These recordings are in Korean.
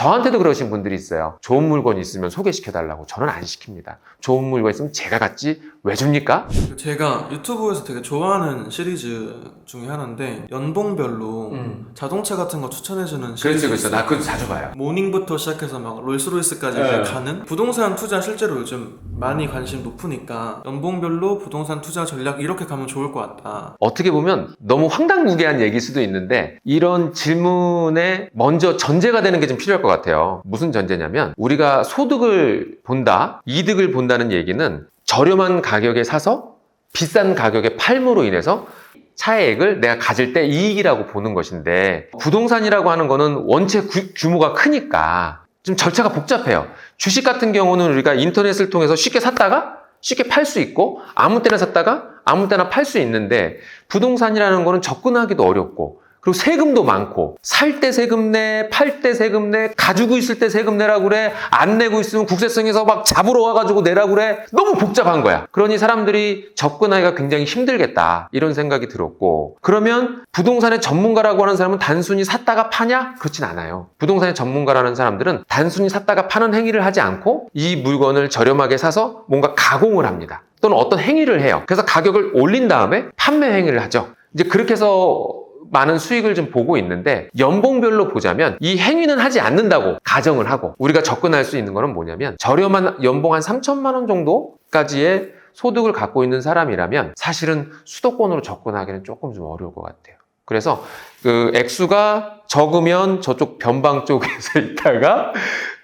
저한테도 그러신 분들이 있어요. 좋은 물건 있으면 소개시켜달라고. 저는 안 시킵니다. 좋은 물건 있으면 제가 같지 왜 줍니까? 제가 유튜브에서 되게 좋아하는 시리즈 중에 하나인데 연봉별로 자동차 같은 거 추천해주는 시리즈. 그렇죠. 나 그거 자주 봐요. 모닝부터 시작해서 막 롤스로이스까지 네. 가는 부동산 투자 실제로 요즘 많이 관심 높으니까 연봉별로 부동산 투자 전략 이렇게 가면 좋을 것 같다. 어떻게 보면 너무 황당무계한 얘기일 수도 있는데 이런 질문에 먼저 전제가 되는 게 좀 필요할 것 같아요. 무슨 전제냐면 우리가 소득을 본다, 이득을 본다는 얘기는 저렴한 가격에 사서 비싼 가격에 팔므로 인해서 차액을 내가 가질 때 이익이라고 보는 것인데 부동산이라고 하는 거는 원체 규모가 크니까 좀 절차가 복잡해요. 주식 같은 경우는 우리가 인터넷을 통해서 쉽게 샀다가 쉽게 팔 수 있고 아무 때나 샀다가 아무 때나 팔 수 있는데 부동산이라는 거는 접근하기도 어렵고 그리고 세금도 많고 살 때 세금 내, 팔 때 세금 내, 가지고 있을 때 세금 내라고 그래, 안 내고 있으면 국세청에서 막 잡으러 와가지고 내라고 그래. 너무 복잡한 거야. 그러니 사람들이 접근하기가 굉장히 힘들겠다 이런 생각이 들었고 그러면 부동산의 전문가라고 하는 사람은 단순히 샀다가 파냐? 그렇진 않아요. 부동산의 전문가라는 사람들은 단순히 샀다가 파는 행위를 하지 않고 이 물건을 저렴하게 사서 뭔가 가공을 합니다. 또는 어떤 행위를 해요. 그래서 가격을 올린 다음에 판매 행위를 하죠. 이제 그렇게 해서 많은 수익을 좀 보고 있는데 연봉별로 보자면 이 행위는 하지 않는다고 가정을 하고 우리가 접근할 수 있는 거는 뭐냐면 저렴한 연봉 한 3천만 원 정도까지의 소득을 갖고 있는 사람이라면 사실은 수도권으로 접근하기는 조금 좀 어려울 것 같아요. 그래서 그 액수가 적으면 저쪽 변방 쪽에서 있다가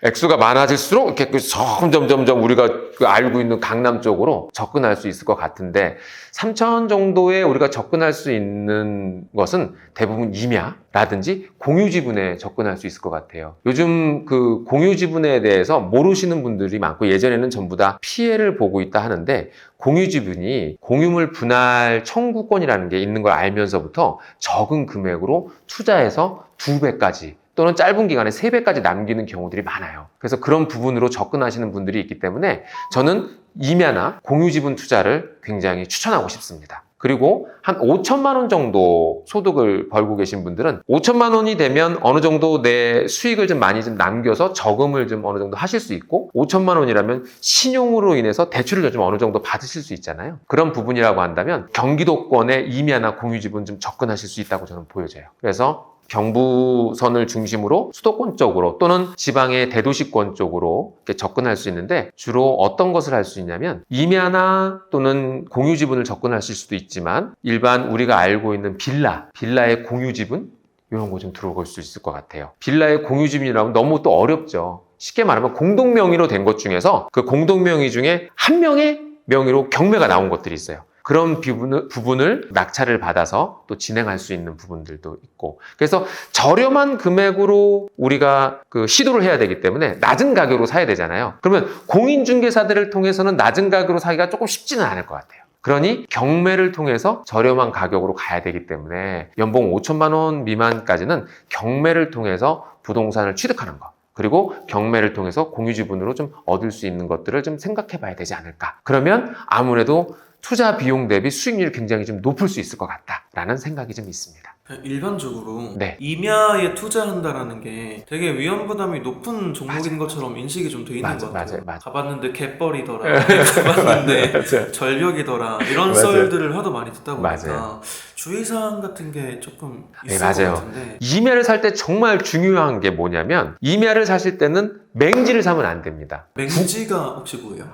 액수가 많아질수록 이렇게 점점 우리가 알고 있는 강남 쪽으로 접근할 수 있을 것 같은데 3천 정도에 우리가 접근할 수 있는 것은 대부분 임야라든지 공유지분에 접근할 수 있을 것 같아요. 요즘 그 공유지분에 대해서 모르시는 분들이 많고 예전에는 전부 다 피해를 보고 있다 하는데 공유지분이 공유물 분할 청구권이라는 게 있는 걸 알면서부터 적은 금액으로 투자해서 2배까지 또는 짧은 기간에 3배까지 남기는 경우들이 많아요. 그래서 그런 부분으로 접근하시는 분들이 있기 때문에 저는 임야나 공유지분 투자를 굉장히 추천하고 싶습니다. 그리고 한 5천만 원 정도 소득을 벌고 계신 분들은 5천만 원이 되면 어느 정도 내 수익을 좀 많이 좀 남겨서 저금을 좀 어느 정도 하실 수 있고 5천만 원이라면 신용으로 인해서 대출을 좀 어느 정도 받으실 수 있잖아요. 그런 부분이라고 한다면 경기도권의 임야나 공유지분 좀 접근하실 수 있다고 저는 보여져요. 그래서 경부선을 중심으로 수도권 쪽으로 또는 지방의 대도시권 쪽으로 이렇게 접근할 수 있는데 주로 어떤 것을 할 수 있냐면 임야나 또는 공유지분을 접근하실 수도 있지만 일반 우리가 알고 있는 빌라의 공유지분 이런 거 좀 들어볼 수 있을 것 같아요. 빌라의 공유지분이라면 너무 또 어렵죠. 쉽게 말하면 공동명의로 된 것 중에서 그 공동명의 중에 한 명의 명의로 경매가 나온 것들이 있어요. 그런 부분을 낙찰을 받아서 또 진행할 수 있는 부분들도 있고 그래서 저렴한 금액으로 우리가 그 시도를 해야 되기 때문에 낮은 가격으로 사야 되잖아요. 그러면 공인중개사들을 통해서는 낮은 가격으로 사기가 조금 쉽지는 않을 것 같아요. 그러니 경매를 통해서 저렴한 가격으로 가야 되기 때문에 연봉 5천만 원 미만까지는 경매를 통해서 부동산을 취득하는 것 그리고 경매를 통해서 공유지분으로 좀 얻을 수 있는 것들을 좀 생각해 봐야 되지 않을까. 그러면 아무래도 투자 비용 대비 수익률이 굉장히 좀 높을 수 있을 것 같다라는 생각이 좀 있습니다. 일반적으로 네. 임야에 투자한다라는 게 되게 위험 부담이 높은 종목인 것처럼 인식이 좀 돼 있는 것 같아요. 맞아요. 가봤는데 갯벌이더라, 가봤는데 절벽이더라 이런 썰들을 하도 많이 듣다 보니까 주의사항 같은 게 조금 있을 것 같은데 임야를 살 때 정말 중요한 게 뭐냐면 임야를 사실 때는 맹지를 사면 안 됩니다. 맹지가 혹시 뭐예요?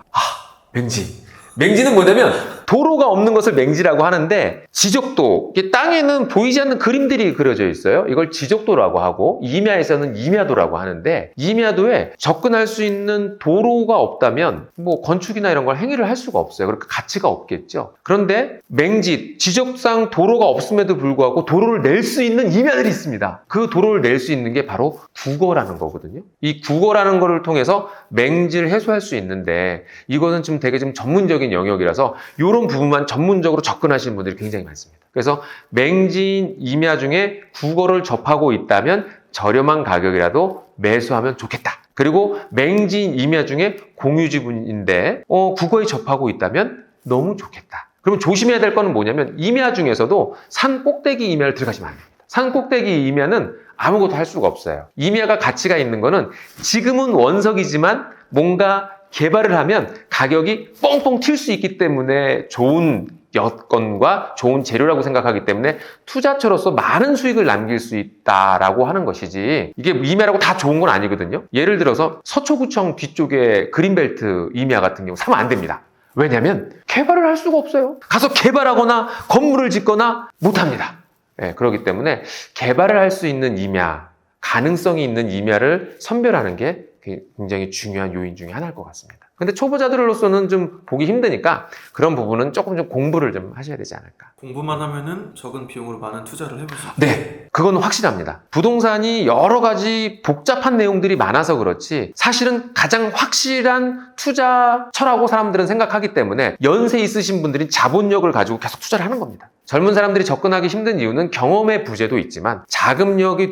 맹지는 뭐냐면 도로가 없는 것을 맹지라고 하는데 지적도, 땅에는 보이지 않는 그림들이 그려져 있어요. 이걸 지적도라고 하고 임야에서는 임야도라고 하는데 임야도에 접근할 수 있는 도로가 없다면 뭐 건축이나 이런 걸 행위를 할 수가 없어요. 그러니까 가치가 없겠죠. 그런데 맹지, 지적상 도로가 없음에도 불구하고 도로를 낼 수 있는 임야들이 있습니다. 그 도로를 낼 수 있는 게 바로 국어라는 거거든요. 이 국어라는 거를 통해서 맹지를 해소할 수 있는데 이거는 좀 되게 좀 전문적인 영역이라서 이런 부분만 전문적으로 접근하시는 분들이 굉장히 많습니다. 그래서 맹지인 임야 중에 국어를 접하고 있다면 저렴한 가격이라도 매수하면 좋겠다. 그리고 맹지인 임야 중에 공유지분인데 국어에 접하고 있다면 너무 좋겠다. 그러면 조심해야 될 거는 뭐냐면 임야 중에서도 산 꼭대기 임야를 들어가시면 안 됩니다. 산 꼭대기 임야는 아무것도 할 수가 없어요. 임야가 가치가 있는 거는 지금은 원석이지만 뭔가 개발을 하면 가격이 뻥뻥 튈 수 있기 때문에 좋은 여건과 좋은 재료라고 생각하기 때문에 투자처로서 많은 수익을 남길 수 있다라고 하는 것이지, 이게 임야라고 다 좋은 건 아니거든요. 예를 들어서 서초구청 뒤쪽에 그린벨트 임야 같은 경우 사면 안 됩니다. 왜냐하면 개발을 할 수가 없어요. 가서 개발하거나 건물을 짓거나 못합니다. 네, 그렇기 때문에 개발을 할 수 있는 임야, 가능성이 있는 임야를 선별하는 게 굉장히 중요한 요인 중에 하나일 것 같습니다. 근데 초보자들로서는 좀 보기 힘드니까 그런 부분은 조금 좀 공부를 좀 하셔야 되지 않을까. 공부만 하면은 적은 비용으로 많은 투자를 해볼 수 있어요. 네, 그건 확실합니다. 부동산이 여러 가지 복잡한 내용들이 많아서 그렇지 사실은 가장 확실한 투자처라고 사람들은 생각하기 때문에 연세 있으신 분들이 자본력을 가지고 계속 투자를 하는 겁니다. 젊은 사람들이 접근하기 힘든 이유는 경험의 부재도 있지만 자금력이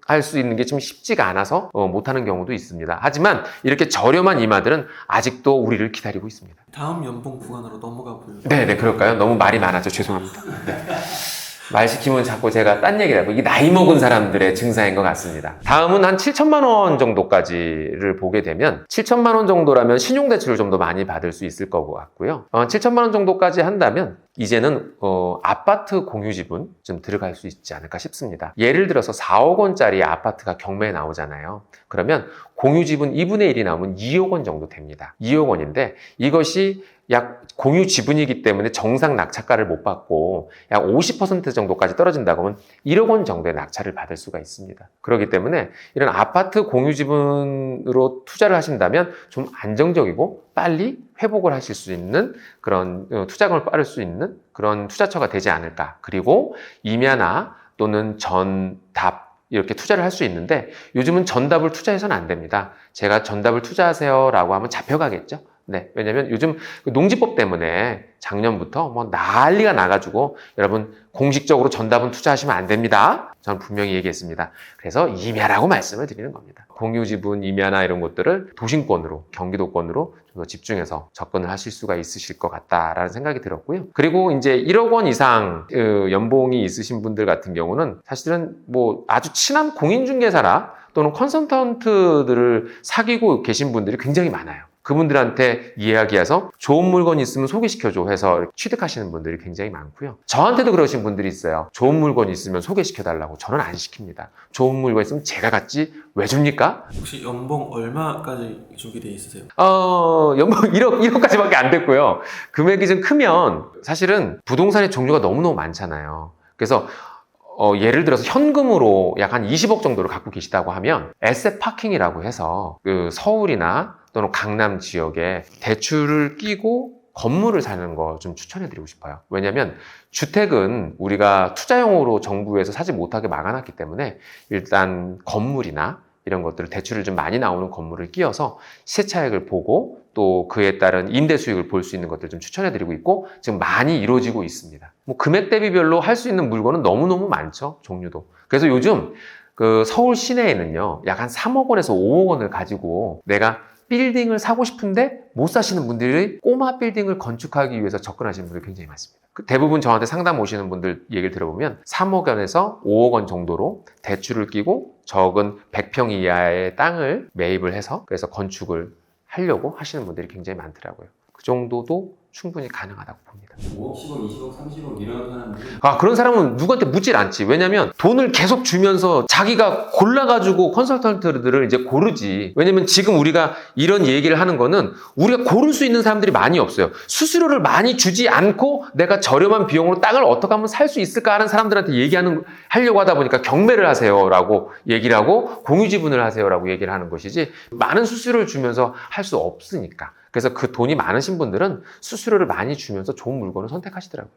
할 수 있는 게 좀 쉽지가 않아서 못하는 경우도 있습니다. 하지만 이렇게 저렴한 임야들은 아직도 우리를 기다리고 있습니다. 다음 연봉 구간으로 넘어가 볼까요? 네, 그럴까요? 너무 말이 많아져 죄송합니다. 네. 말 시키면 자꾸 제가 딴 얘기를 하고 이게 나이 먹은 사람들의 증상인 것 같습니다. 다음은 한 7천만 원 정도까지를 보게 되면 7천만 원 정도라면 신용대출을 좀 더 많이 받을 수 있을 것 같고요. 7천만 원 정도까지 한다면 이제는 아파트 공유지분 좀 들어갈 수 있지 않을까 싶습니다. 예를 들어서 4억 원짜리 아파트가 경매에 나오잖아요. 그러면 공유지분 2분의 1이 나오면 2억 원 정도 됩니다. 2억 원인데 이것이 약 공유 지분이기 때문에 정상 낙찰가를 못 받고 약 50% 정도까지 떨어진다고 하면 1억 원 정도의 낙찰을 받을 수가 있습니다. 그렇기 때문에 이런 아파트 공유 지분으로 투자를 하신다면 좀 안정적이고 빨리 회복을 하실 수 있는 그런 투자금을 빠를 수 있는 그런 투자처가 되지 않을까. 그리고 임야나 또는 전답 이렇게 투자를 할 수 있는데 요즘은 전답을 투자해서는 안 됩니다. 제가 전답을 투자하세요 라고 하면 잡혀가겠죠. 네, 왜냐면 요즘 농지법 때문에 작년부터 뭐 난리가 나가지고 여러분 공식적으로 전답은 투자하시면 안 됩니다. 저는 분명히 얘기했습니다. 그래서 임야라고 말씀을 드리는 겁니다. 공유지분 임야나 이런 것들을 도심권으로, 경기도권으로 좀 더 집중해서 접근을 하실 수가 있으실 것 같다라는 생각이 들었고요. 그리고 이제 1억 원 이상 연봉이 있으신 분들 같은 경우는 사실은 뭐 아주 친한 공인중개사나 또는 컨설턴트들을 사귀고 계신 분들이 굉장히 많아요. 그분들한테 이야기해서 좋은 물건 있으면 소개시켜줘 해서 취득하시는 분들이 굉장히 많고요. 저한테도 그러신 분들이 있어요. 좋은 물건 있으면 소개시켜달라고. 저는 안 시킵니다. 좋은 물건 있으면 제가 같이 왜 줍니까? 혹시 연봉 얼마까지 주게 돼 있으세요? 연봉 1억까지밖에 안 됐고요. 금액이 좀 크면 사실은 부동산의 종류가 너무너무 많잖아요. 그래서 예를 들어서 현금으로 약 한 20억 정도를 갖고 계시다고 하면 에셋 파킹이라고 해서 그 서울이나 또는 강남 지역에 대출을 끼고 건물을 사는 거 좀 추천해드리고 싶어요. 왜냐하면 주택은 우리가 투자용으로 정부에서 사지 못하게 막아놨기 때문에 일단 건물이나 이런 것들을 대출을 좀 많이 나오는 건물을 끼워서 시세 차익을 보고 또 그에 따른 임대 수익을 볼 수 있는 것들 좀 추천해드리고 있고 지금 많이 이루어지고 있습니다. 뭐 금액 대비별로 할 수 있는 물건은 너무너무 많죠. 종류도. 그래서 요즘 그 서울 시내에는요 약 한 3억 원에서 5억 원을 가지고 내가 빌딩을 사고 싶은데 못 사시는 분들이 꼬마 빌딩을 건축하기 위해서 접근하시는 분들이 굉장히 많습니다. 대부분 저한테 상담 오시는 분들 얘기를 들어보면 3억 원에서 5억 원 정도로 대출을 끼고 적은 100평 이하의 땅을 매입을 해서 그래서 건축을 하려고 하시는 분들이 굉장히 많더라고요. 그 정도도 충분히 가능하다고 봅니다. 5억, 10억, 20억, 30억 이런 사람들이 그런 사람은 누구한테 묻질 않지. 왜냐면 돈을 계속 주면서 자기가 골라가지고 컨설턴트들을 이제 고르지. 왜냐면 지금 우리가 이런 얘기를 하는 거는 우리가 고를 수 있는 사람들이 많이 없어요. 수수료를 많이 주지 않고 내가 저렴한 비용으로 땅을 어떻게 하면 살 수 있을까 하는 사람들한테 하려고 하다 보니까 경매를 하세요라고 얘기를 하고 공유지분을 하세요라고 얘기를 하는 것이지 많은 수수료를 주면서 할 수 없으니까. 그래서 그 돈이 많으신 분들은 수수료를 많이 주면서 좋은 물건을 선택하시더라고요.